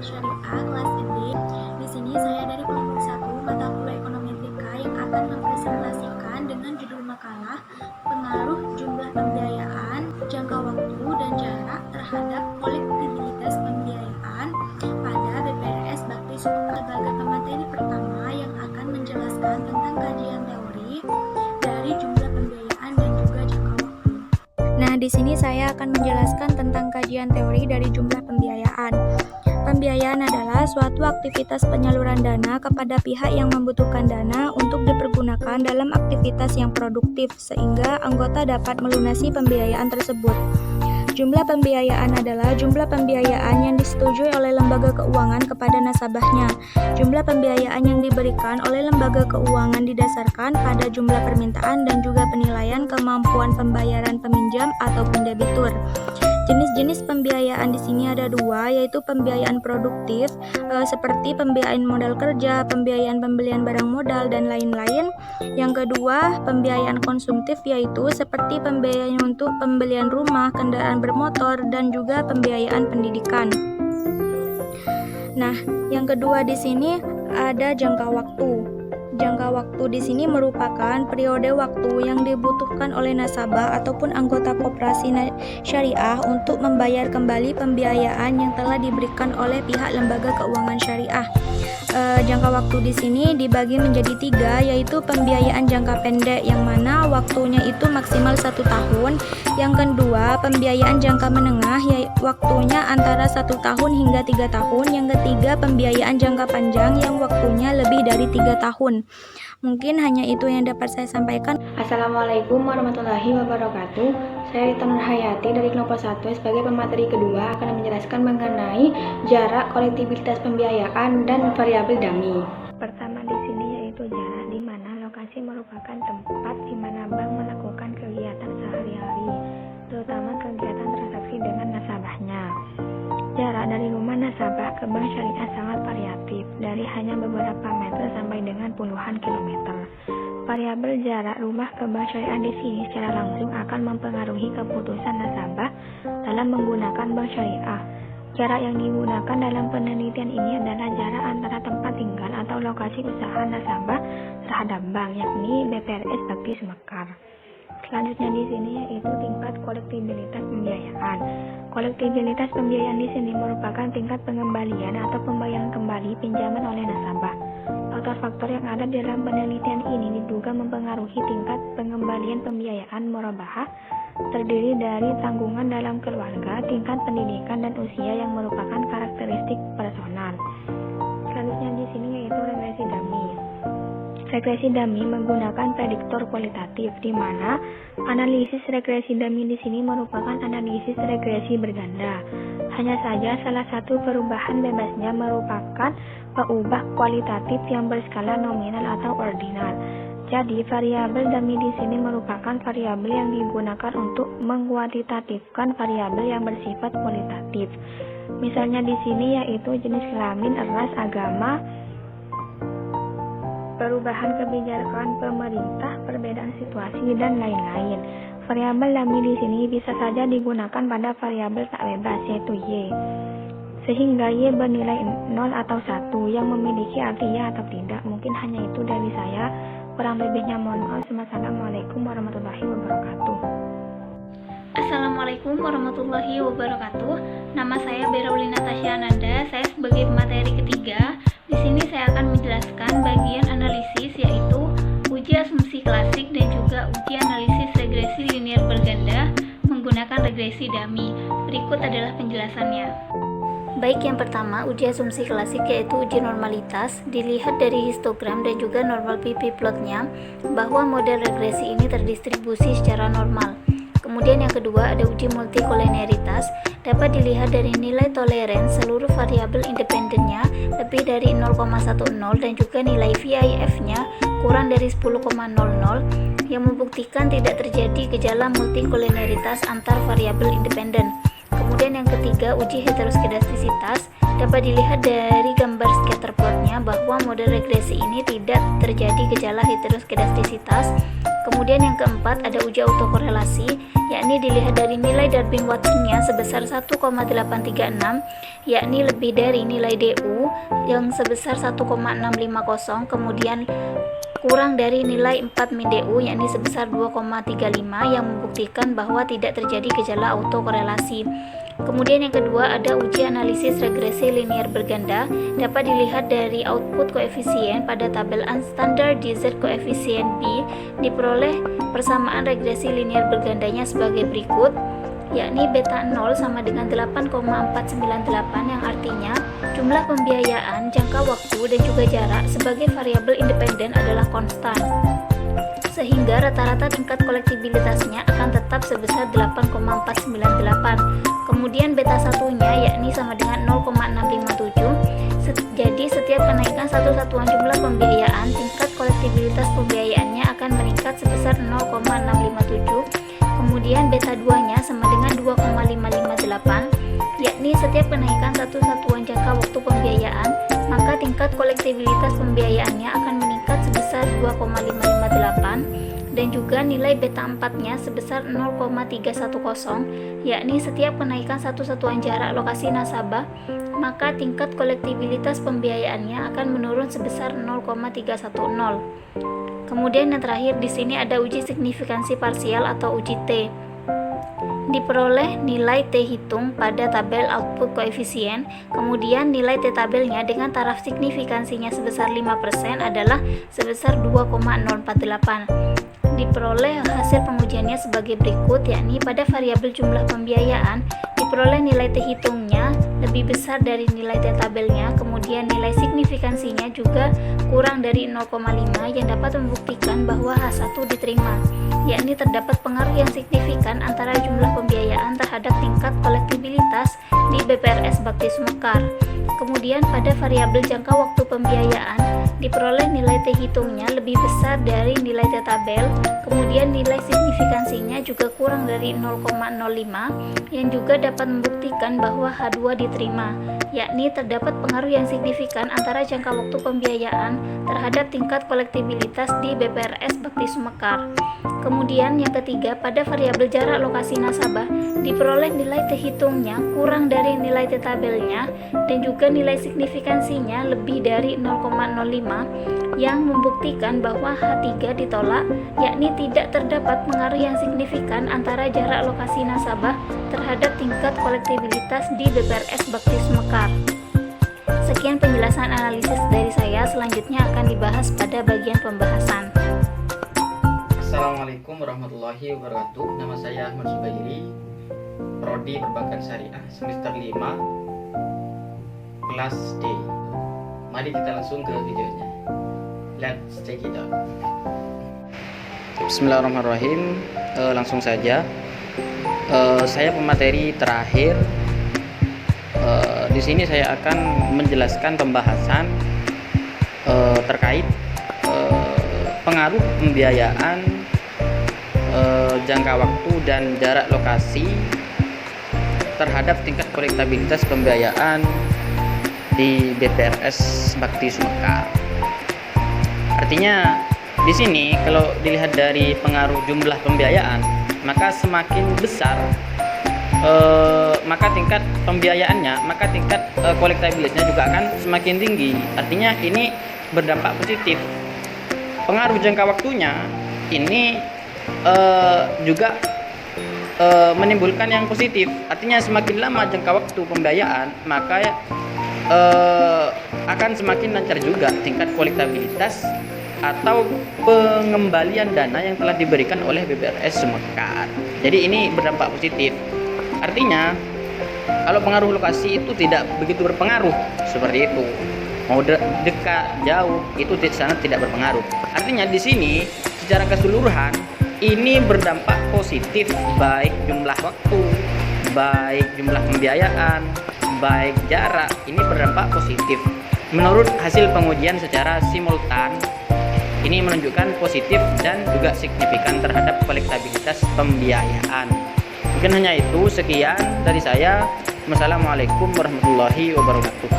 Syariah kelas SD. Di sini saya dari kelompok 1 mata kuliah Ekonometrika yang akan mempresentasikan dengan judul makalah pengaruh jumlah pembiayaan, jangka waktu, dan jarak terhadap kolektibilitas pembiayaan pada BPRS Bakti Suka sebagai pemateri pertama yang akan menjelaskan tentang kajian teori dari jumlah pembiayaan dan juga jangka waktu. Nah, di sini saya akan menjelaskan tentang kajian teori dari jumlah pembiayaan. Pembiayaan adalah suatu aktivitas penyaluran dana kepada pihak yang membutuhkan dana untuk dipergunakan dalam aktivitas yang produktif sehingga anggota dapat melunasi pembiayaan tersebut. Jumlah pembiayaan adalah jumlah pembiayaan yang disetujui oleh lembaga keuangan kepada nasabahnya. Jumlah pembiayaan yang diberikan oleh lembaga keuangan didasarkan pada jumlah permintaan dan juga penilaian kemampuan pembayaran peminjam ataupun debitur. Jenis-jenis pembiayaan di sini ada dua, yaitu pembiayaan produktif seperti pembiayaan modal kerja, pembiayaan pembelian barang modal, dan lain-lain. Yang kedua, pembiayaan konsumtif, yaitu seperti pembiayaan untuk pembelian rumah, kendaraan bermotor, dan juga pembiayaan pendidikan. Nah, yang kedua di sini ada jangka waktu. Jangka waktu di sini merupakan periode waktu yang dibutuhkan oleh nasabah ataupun anggota koperasi syariah untuk membayar kembali pembiayaan yang telah diberikan oleh pihak lembaga keuangan syariah. Jangka waktu di sini dibagi menjadi 3, yaitu pembiayaan jangka pendek yang mana waktunya itu maksimal 1 tahun. Yang kedua, pembiayaan jangka menengah waktunya antara 1 tahun hingga 3 tahun. Yang ketiga, pembiayaan jangka panjang yang waktunya lebih dari 3 tahun. Mungkin hanya itu yang dapat saya sampaikan. Assalamualaikum warahmatullahi wabarakatuh. Saya Rita Nurhayati dari kelompok 1 sebagai pemateri kedua akan menjelaskan mengenai jarak kolektibilitas pembiayaan dan variabel dummy. Pertama di sini yaitu jarak, di mana lokasi merupakan tempat di mana bank melakukan kegiatan sehari-hari, terutama kegiatan transaksi dengan nasabahnya. Jarak dari rumah nasabah ke bank syariah sangat variatif, dari hanya beberapa meter sampai dengan puluhan kilometer. Variabel jarak rumah ke bank syariah di sini secara langsung akan mempengaruhi keputusan nasabah dalam menggunakan bank syariah. Jarak yang digunakan dalam penelitian ini adalah jarak antara tempat tinggal atau lokasi usaha nasabah terhadap bank, yakni BPRS Bakti Sumekar. Selanjutnya di sini yaitu tingkat kolektibilitas pembiayaan. Kolektibilitas pembiayaan di sini merupakan tingkat pengembalian atau pembayaran kembali pinjaman oleh nasabah. Faktor-faktor yang ada dalam penelitian ini diduga mempengaruhi tingkat pengembalian pembiayaan murabahah, terdiri dari tanggungan dalam keluarga, tingkat pendidikan, dan usia yang merupakan karakteristik personal. Selanjutnya di sini yaitu regresi dummy. Regresi dummy menggunakan prediktor kualitatif, di mana analisis regresi dummy di sini merupakan analisis regresi berganda. Hanya saja salah satu perubahan bebasnya merupakan peubah kualitatif yang berskala nominal atau ordinal. Jadi variabel dummy di sini merupakan variabel yang digunakan untuk mengkuantitatifkan variabel yang bersifat kualitatif. Misalnya di sini yaitu jenis kelamin, ras, agama, perubahan kebijakan pemerintah, perbedaan situasi, dan lain-lain. Variabel dummy di sini bisa saja digunakan pada variabel tak bebas yaitu Y, sehingga Y bernilai 0 atau 1 yang memiliki arti ya atau tidak. Mungkin hanya itu dari saya, kurang lebihnya mohon maaf. Assalamualaikum warahmatullahi wabarakatuh. Assalamualaikum warahmatullahi wabarakatuh. Nama saya Beraulina Tasya Ananda. Saya sebagai pemateri ketiga. Di sini saya akan menjelaskan bagian analisis, yaitu uji asumsi klasik dan juga uji analisis regresi linear berganda menggunakan regresi dummy. Berikut adalah penjelasannya. Baik, yang pertama, uji asumsi klasik yaitu uji normalitas. Dilihat dari histogram dan juga normal PP plotnya bahwa model regresi ini terdistribusi secara normal. Kemudian yang kedua ada uji multikolineritas. Dapat dilihat dari nilai toleransi seluruh variabel independennya lebih dari 0,10 dan juga nilai VIF-nya kurang dari 10,00 yang membuktikan tidak terjadi gejala multikolineritas antar variabel independen. Kemudian yang ketiga, uji heteroskedastisitas. Dapat dilihat dari gambar scatter plotnya bahwa model regresi ini tidak terjadi gejala heteroskedastisitas. Kemudian yang keempat ada uji autokorelasi. yakni dilihat dari nilai Darwin-Watson-nya sebesar 1,836, yakni lebih dari nilai DU yang sebesar 1,650, kemudian kurang dari nilai 4 min DU yakni sebesar 2,35 yang membuktikan bahwa tidak terjadi gejala autokorelasi. Kemudian yang kedua ada uji analisis regresi linear berganda, dapat dilihat dari output koefisien pada tabel unstandardized koefisien B, diperoleh persamaan regresi linear bergandanya sebagai berikut, yakni beta 0 sama dengan 8,498 yang artinya jumlah pembiayaan, jangka waktu, dan juga jarak sebagai variabel independen adalah konstan, sehingga rata-rata tingkat kolektibilitasnya akan tetap sebesar 8,498. Kemudian beta satunya yakni sama dengan 0,657. Jadi setiap kenaikan satu satuan jumlah pembiayaan, tingkat kolektibilitas pembiayaannya akan meningkat sebesar 0,657. Kemudian beta 2-nya sama dengan 2,558, yakni setiap kenaikan satu satuan jangka waktu pembiayaan, maka tingkat kolektibilitas pembiayaannya akan meningkat sebesar 2,558, dan juga nilai beta 4-nya sebesar 0,310, yakni setiap kenaikan satu satuan jarak lokasi nasabah, maka tingkat kolektibilitas pembiayaannya akan menurun sebesar 0,310. Kemudian yang terakhir di sini ada uji signifikansi parsial atau uji T. Diperoleh nilai T hitung pada tabel output koefisien, kemudian nilai T tabelnya dengan taraf signifikansinya sebesar 5% adalah sebesar 2,048. Diperoleh hasil pengujiannya sebagai berikut, yakni pada variabel jumlah pembiayaan diperoleh nilai T hitungnya lebih besar dari nilai T tabelnya, kemudian nilai signifikansinya juga kurang dari 0,5 yang dapat membuktikan bahwa H1 diterima, yakni terdapat pengaruh yang signifikan antara jumlah pembiayaan terhadap tingkat kolektibilitas di BPRS Bakti Sumekar. Kemudian pada variabel jangka waktu pembiayaan diperoleh nilai T hitungnya lebih besar dari nilai T tabel, kemudian nilai signifikansinya juga kurang dari 0,05 yang juga dapat membuktikan bahwa H2 diterima, yakni terdapat pengaruh yang signifikan antara jangka waktu pembiayaan terhadap tingkat kolektibilitas di BPRS Bakti Sumekar. Kemudian yang ketiga, pada variabel jarak lokasi nasabah diperoleh nilai T hitungnya kurang dari nilai T tabelnya dan juga nilai signifikansinya lebih dari 0,05 yang membuktikan bahwa H3 ditolak, yakni tidak terdapat pengaruh yang signifikan antara jarak lokasi nasabah terhadap tingkat kolektibilitas di BPRS Bakti Sumekar. Sekian penjelasan analisis dari saya, selanjutnya akan dibahas pada bagian pembahasan. Assalamualaikum warahmatullahi wabarakatuh. Nama saya Ahmad Subairi, Prodi Perbankan Syariah, semester 5, kelas D. Mari kita langsung ke videonya. Let's check it out. Bismillahirrahmanirrahim. Langsung saja. Saya pemateri terakhir. Di sini saya akan menjelaskan pembahasan terkait pengaruh pembiayaan, jangka waktu dan jarak lokasi terhadap tingkat kolektabilitas pembiayaan di BPRS Bakti Sumekar. Artinya di sini kalau dilihat dari pengaruh jumlah pembiayaan, maka semakin besar maka tingkat pembiayaannya, maka tingkat kolektabilitasnya juga akan semakin tinggi. Artinya ini berdampak positif. Pengaruh jangka waktunya ini juga menimbulkan yang positif. Artinya semakin lama jangka waktu pembiayaan, maka akan semakin lancar juga tingkat kolektabilitas atau pengembalian dana yang telah diberikan oleh BPRS Sumekar. Jadi ini berdampak positif. Artinya kalau pengaruh lokasi itu tidak begitu berpengaruh seperti itu. Mau dekat, jauh, itu sangat tidak berpengaruh. Artinya di sini secara keseluruhan ini berdampak positif, baik jumlah waktu, baik jumlah pembiayaan, baik jarak, ini berdampak positif. Menurut hasil pengujian secara simultan, ini menunjukkan positif dan juga signifikan terhadap kolektabilitas pembiayaan. Mungkin hanya itu, sekian dari saya. Wassalamualaikum warahmatullahi wabarakatuh.